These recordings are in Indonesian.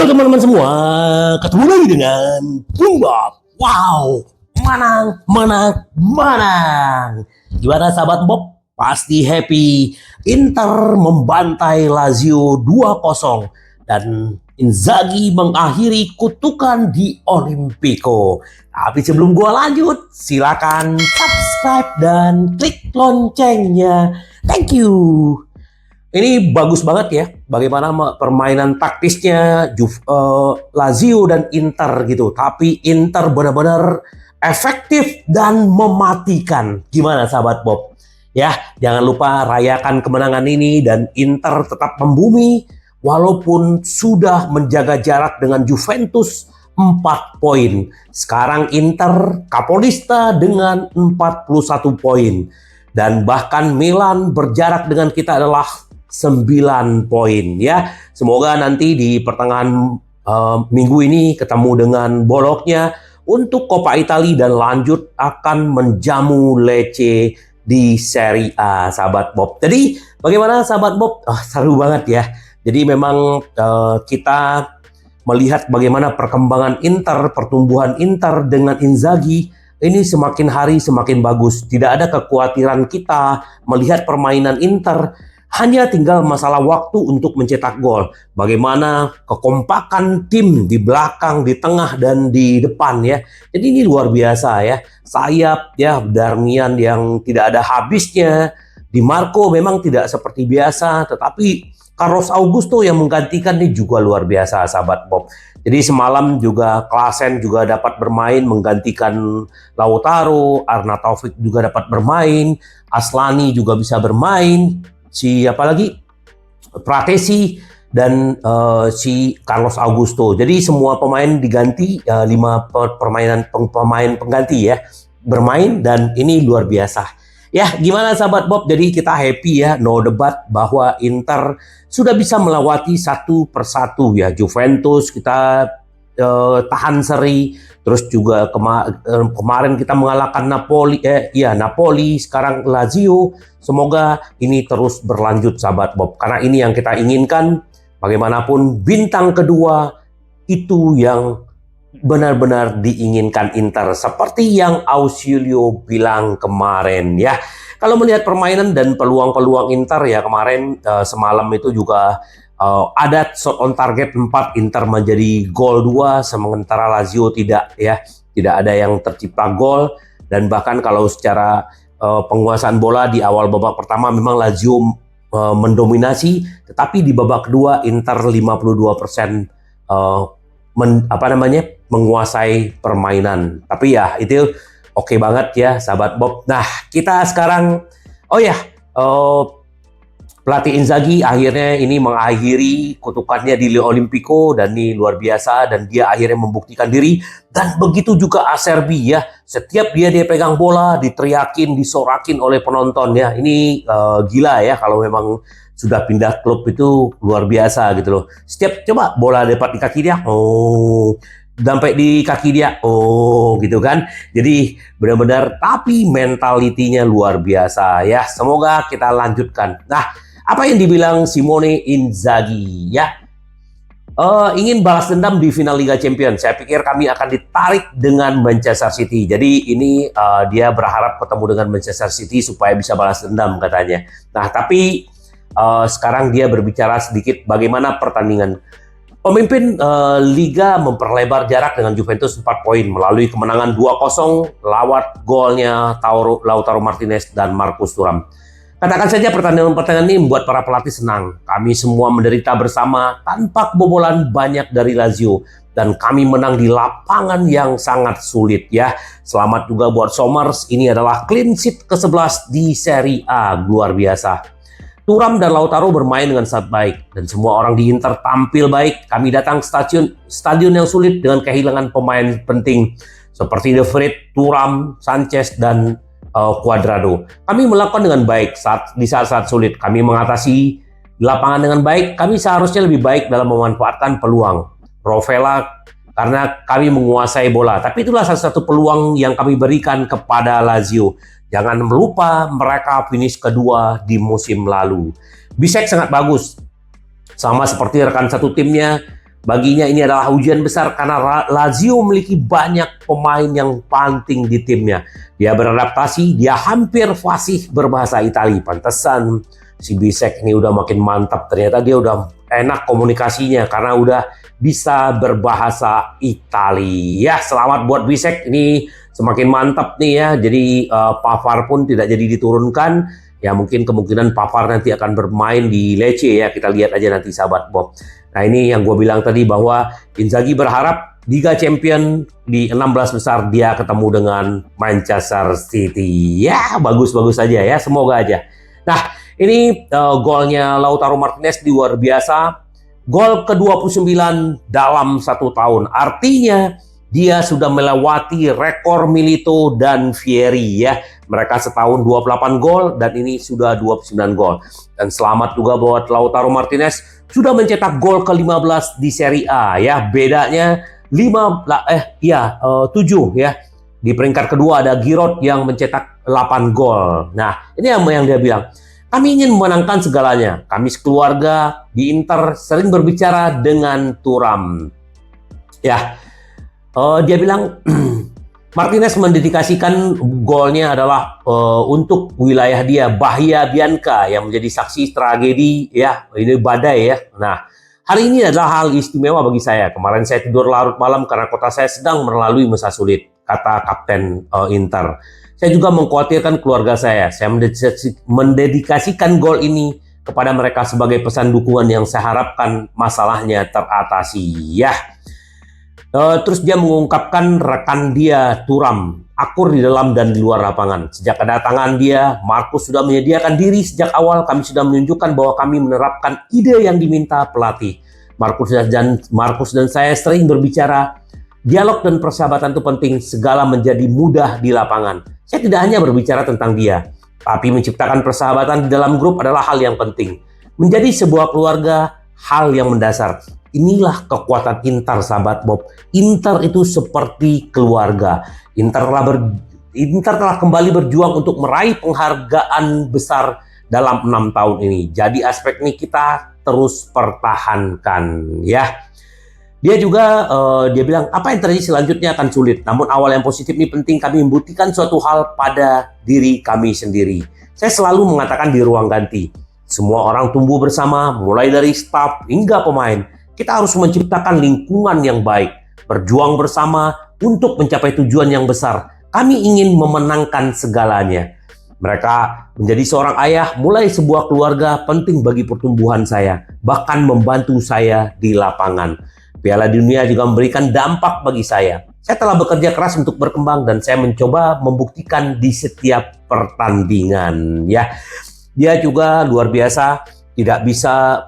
Halo teman-teman semua, ketemu lagi dengan Bung Bob. Wow, menang, menang, menang. Gimana sahabat Bob? Pasti happy. Inter membantai Lazio 2-0 dan Inzaghi mengakhiri kutukan di Olimpico. Tapi sebelum gua lanjut, silakan subscribe dan klik loncengnya. Thank you. Ini bagus banget ya, bagaimana permainan taktisnya Lazio dan Inter gitu. Tapi Inter benar-benar efektif dan mematikan. Gimana sahabat Bob? Ya, jangan lupa rayakan kemenangan ini dan Inter tetap membumi walaupun sudah menjaga jarak dengan Juventus 4 poin. Sekarang Inter kapolista dengan 41 poin. Dan bahkan Milan berjarak dengan kita adalah 9 poin ya. Semoga nanti di pertengahan minggu ini ketemu dengan Bologna untuk Coppa Italia dan lanjut akan menjamu Lecce di Serie A sahabat Bob. Jadi bagaimana sahabat Bob? Seru banget ya. Jadi memang kita melihat bagaimana perkembangan Inter, pertumbuhan Inter dengan Inzaghi ini semakin hari semakin bagus. Tidak ada kekhawatiran kita melihat permainan Inter. Hanya tinggal masalah waktu untuk mencetak gol. Bagaimana kekompakan tim di belakang, di tengah, dan di depan ya. Jadi ini luar biasa ya. Sayap ya, Darmian yang tidak ada habisnya. Di Marco memang tidak seperti biasa, tetapi Carlos Augusto yang menggantikan ini juga luar biasa sahabat Bob. Jadi semalam juga Klaassen juga dapat bermain menggantikan Lautaro, Arna Taufik juga dapat bermain, Aslani juga bisa bermain. Siapa lagi? Pratesi dan si Carlos Augusto. Jadi semua pemain diganti, 5 pemain pengganti ya bermain dan ini luar biasa. Ya, gimana sahabat Bob? Jadi kita happy ya, no debat bahwa Inter sudah bisa melewati satu persatu ya. Juventus kita tahan seri, terus juga kemarin kita mengalahkan Napoli, sekarang Lazio. Semoga ini terus berlanjut sahabat Bob, karena ini yang kita inginkan. Bagaimanapun bintang kedua itu yang benar-benar diinginkan Inter, seperti yang Ausilio bilang kemarin ya. Kalau melihat permainan dan peluang-peluang Inter ya kemarin semalam itu juga ada shot on target 4, Inter menjadi gol 2, sementara Lazio tidak ya, tidak ada yang tercipta gol. Dan bahkan kalau secara penguasaan bola di awal babak pertama memang Lazio mendominasi, tetapi di babak kedua Inter 52% menguasai permainan. Tapi ya itu oke banget ya sahabat Bob. Nah kita sekarang pelatih Inzaghi akhirnya ini mengakhiri kutukannya di Olimpico dan ini luar biasa, dan dia akhirnya membuktikan diri. Dan begitu juga Acerbi ya, setiap dia pegang bola diteriakin, disorakin oleh penonton ya. Ini gila ya, kalau memang sudah pindah klub itu luar biasa gitu loh. Setiap coba bola dapat di kaki dia, sampai di kaki dia, gitu kan. Jadi benar-benar, tapi mentalitinya luar biasa ya. Semoga kita lanjutkan. Nah, apa yang dibilang Simone Inzaghi ya? Ingin balas dendam di final Liga Champions. Saya pikir kami akan ditarik dengan Manchester City. Jadi ini dia berharap ketemu dengan Manchester City supaya bisa balas dendam katanya. Nah, tapi sekarang dia berbicara sedikit bagaimana pertandingan. Pemimpin Liga memperlebar jarak dengan Juventus 4 poin melalui kemenangan 2-0 lewat golnya Lautaro Martinez dan Marcus Thuram. Katakan saja pertandingan ini membuat para pelatih senang. Kami semua menderita bersama tanpa kebobolan banyak dari Lazio. Dan kami menang di lapangan yang sangat sulit ya. Selamat juga buat Somers. Ini adalah clean sheet ke-11 di Serie A. Luar biasa. Thuram dan Lautaro bermain dengan sangat baik. Dan semua orang di Inter tampil baik. Kami datang stadion yang sulit dengan kehilangan pemain penting. Seperti De Vrij, Thuram, Sanchez, dan Cuadrado. Kami melakukan dengan baik di saat-saat sulit. Kami mengatasi lapangan dengan baik. Kami seharusnya lebih baik dalam memanfaatkan peluang. Rovella, karena kami menguasai bola. Tapi itulah salah satu peluang yang kami berikan kepada Lazio. Jangan lupa mereka finish kedua di musim lalu. Bisek sangat bagus. Sama seperti rekan satu timnya, Baginya ini adalah ujian besar karena Lazio memiliki banyak pemain yang penting di timnya. Dia beradaptasi, dia hampir fasih berbahasa Italia. Pantesan si Bisek ini udah makin mantap. Ternyata dia udah enak komunikasinya karena udah bisa berbahasa Italia. Ya, selamat buat Bisek, ini semakin mantap nih ya. Jadi Pavard pun tidak jadi diturunkan. Ya mungkin kemungkinan Pavard nanti akan bermain di Lecce ya. Kita lihat aja nanti sahabat Bob. Nah ini yang gue bilang tadi bahwa Inzaghi berharap Liga Champion di 16 besar dia ketemu dengan Manchester City. Ya bagus-bagus aja ya, semoga aja. Nah ini golnya Lautaro Martinez luar biasa. Gol ke-29 dalam 1 tahun. Artinya dia sudah melewati rekor Milito dan Vieri ya. Mereka setahun 28 gol dan ini sudah 29 gol. Dan selamat juga buat Lautaro Martinez sudah mencetak gol ke-15 di Serie A ya. Bedanya 7 ya. Di peringkat kedua ada Giroud yang mencetak 8 gol. Nah, ini yang dia bilang. Kami ingin memenangkan segalanya. Kami sekeluarga di Inter sering berbicara dengan Thuram. Ya, dia bilang Martinez mendedikasikan golnya adalah untuk wilayah dia, Bahia Bianca, yang menjadi saksi tragedi ya, ini badai ya. Nah, hari ini adalah hal istimewa bagi saya. Kemarin saya tidur larut malam karena kota saya sedang melalui masa sulit, kata Kapten Inter. Saya juga mengkhawatirkan keluarga saya. Saya mendedikasikan gol ini kepada mereka sebagai pesan dukungan yang saya harapkan masalahnya teratasi ya. Terus dia mengungkapkan rekan dia Thuram akur di dalam dan di luar lapangan. Sejak kedatangan dia, Marcus sudah menyediakan diri sejak awal. Kami sudah menunjukkan bahwa kami menerapkan ide yang diminta pelatih. Marcus dan saya sering berbicara. Dialog dan persahabatan itu penting. Segala menjadi mudah di lapangan. Saya tidak hanya berbicara tentang dia, tapi menciptakan persahabatan di dalam grup adalah hal yang penting. Menjadi sebuah keluarga, hal yang mendasar. Inilah kekuatan Inter, sahabat Bob. Inter itu seperti keluarga. Inter telah kembali berjuang untuk meraih penghargaan besar dalam 6 tahun ini. Jadi aspek ini kita terus pertahankan ya. Dia juga dia bilang apa yang terjadi selanjutnya akan sulit. Namun awal yang positif ini penting. Kami membuktikan suatu hal pada diri kami sendiri. Saya selalu mengatakan di ruang ganti. Semua orang tumbuh bersama, mulai dari staf hingga pemain. Kita harus menciptakan lingkungan yang baik, berjuang bersama untuk mencapai tujuan yang besar. Kami ingin memenangkan segalanya. Mereka menjadi seorang ayah, mulai sebuah keluarga penting bagi pertumbuhan saya, bahkan membantu saya di lapangan. Piala Dunia juga memberikan dampak bagi saya. Saya telah bekerja keras untuk berkembang dan saya mencoba membuktikan di setiap pertandingan. Ya, dia juga luar biasa, tidak bisa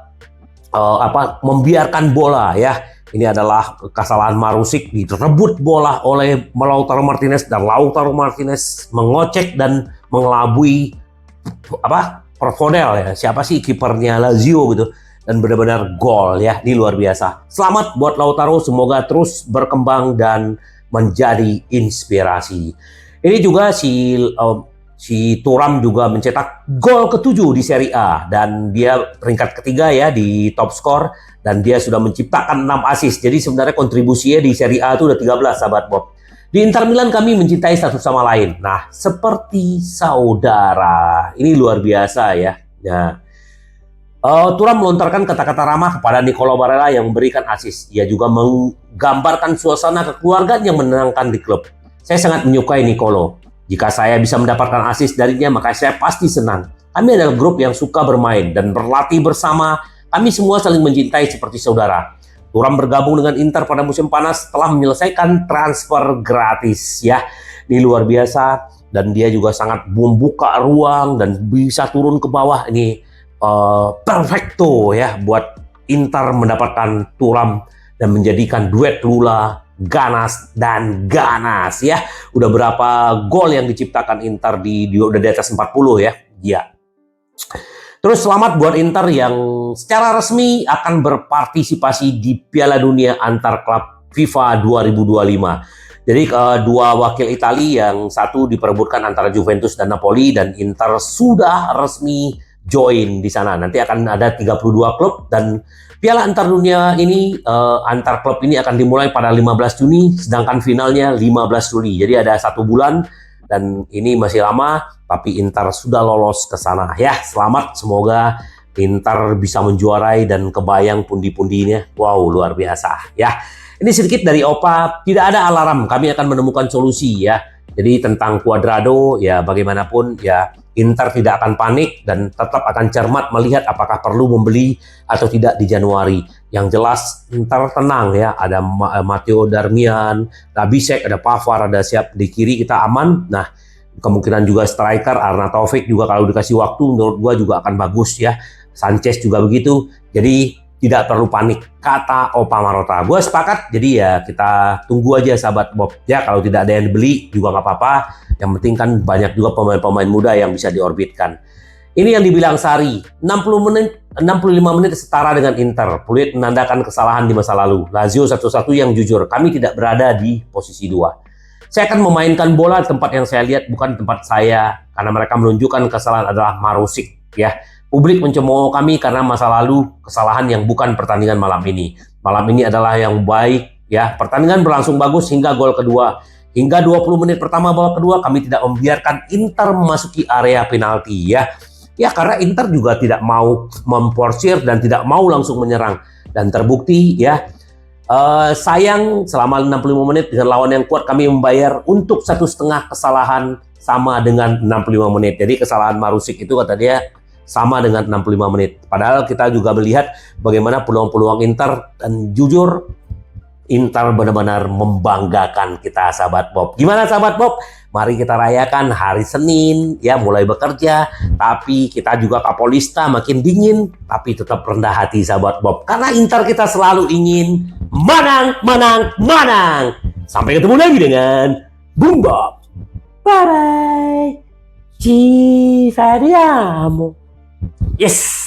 membiarkan bola ya. Ini adalah kesalahan Marusic, direbut bola oleh Lautaro Martinez dan Lautaro Martinez mengocek dan mengelabui Porfodel ya. Siapa sih kipernya Lazio gitu, dan benar-benar gol ya. Ini luar biasa. Selamat buat Lautaro, semoga terus berkembang dan menjadi inspirasi. Ini juga si Thuram juga mencetak gol ke-7 di Serie A dan dia peringkat ketiga ya di top skor dan dia sudah menciptakan 6 assist. Jadi sebenarnya kontribusinya di Serie A itu udah 13 sahabat Bob. Di Inter Milan kami mencintai satu sama lain. Nah, seperti saudara. Ini luar biasa ya. Ya. Thuram melontarkan kata-kata ramah kepada Nicolo Barella yang memberikan assist. Ia juga menggambarkan suasana kekeluargaan yang menenangkan di klub. Saya sangat menyukai Nicolo. Jika saya bisa mendapatkan assist darinya, maka saya pasti senang. Kami adalah grup yang suka bermain dan berlatih bersama. Kami semua saling mencintai seperti saudara. Thuram bergabung dengan Inter pada musim panas setelah menyelesaikan transfer gratis. Ya, ini luar biasa. Dan dia juga sangat membuka ruang dan bisa turun ke bawah. Ini perfecto ya buat Inter mendapatkan Thuram dan menjadikan duet Lula ganas dan ganas ya. Udah berapa gol yang diciptakan Inter udah di atas 40 ya. Ya. Terus selamat buat Inter yang secara resmi akan berpartisipasi di Piala Dunia antar klub FIFA 2025. Jadi dua wakil Italia yang satu diperebutkan antara Juventus dan Napoli dan Inter sudah resmi join di sana. Nanti akan ada 32 klub dan Piala Antar Dunia ini antar klub ini akan dimulai pada 15 Juni sedangkan finalnya 15 Juli. Jadi ada 1 bulan dan ini masih lama tapi Inter sudah lolos ke sana. Ya, selamat, semoga Inter bisa menjuarai dan kebayang pundi-pundinya. Wow, luar biasa ya. Ini sedikit dari Opa, tidak ada alarm, kami akan menemukan solusi ya. Jadi tentang Cuadrado ya bagaimanapun ya Inter tidak akan panik dan tetap akan cermat melihat apakah perlu membeli atau tidak di Januari. Yang jelas Inter tenang ya, ada Matteo Darmian, Bisek, ada Pavard, ada siap di kiri kita aman. Nah, kemungkinan juga striker Arnautovic juga kalau dikasih waktu menurut gua juga akan bagus ya. Sanchez juga begitu. Jadi tidak perlu panik, kata Opa Marota. Gue sepakat, jadi ya kita tunggu aja sahabat Bob. Ya kalau tidak ada yang dibeli juga nggak apa-apa. Yang penting kan banyak juga pemain-pemain muda yang bisa diorbitkan. Ini yang dibilang Sari, 65 menit setara dengan Inter. Peluit menandakan kesalahan di masa lalu. Lazio satu-satu yang jujur, kami tidak berada di posisi 2. Saya akan memainkan bola di tempat yang saya lihat, bukan tempat saya. Karena mereka menunjukkan kesalahan adalah Marusic. Ya. Publik mencemooh kami karena masa lalu kesalahan yang bukan pertandingan malam ini. Malam ini adalah yang baik ya. Pertandingan berlangsung bagus hingga gol kedua. Hingga 20 menit pertama babak kedua kami tidak membiarkan Inter memasuki area penalti ya. Ya karena Inter juga tidak mau memporsir dan tidak mau langsung menyerang. Dan terbukti ya. Sayang selama 65 menit dengan lawan yang kuat kami membayar untuk 1,5 kesalahan sama dengan 65 menit. Jadi kesalahan Marusic itu kata dia sama dengan 65 menit. Padahal kita juga melihat bagaimana peluang-peluang Inter dan jujur Inter benar-benar membanggakan kita sahabat Bob. Gimana sahabat Bob? Mari kita rayakan hari Senin ya mulai bekerja, tapi kita juga kapolista makin dingin tapi tetap rendah hati sahabat Bob. Karena Inter kita selalu ingin menang, menang, menang. Sampai ketemu lagi dengan Bung Bob. Bye bye. Ci vediamo. Yes!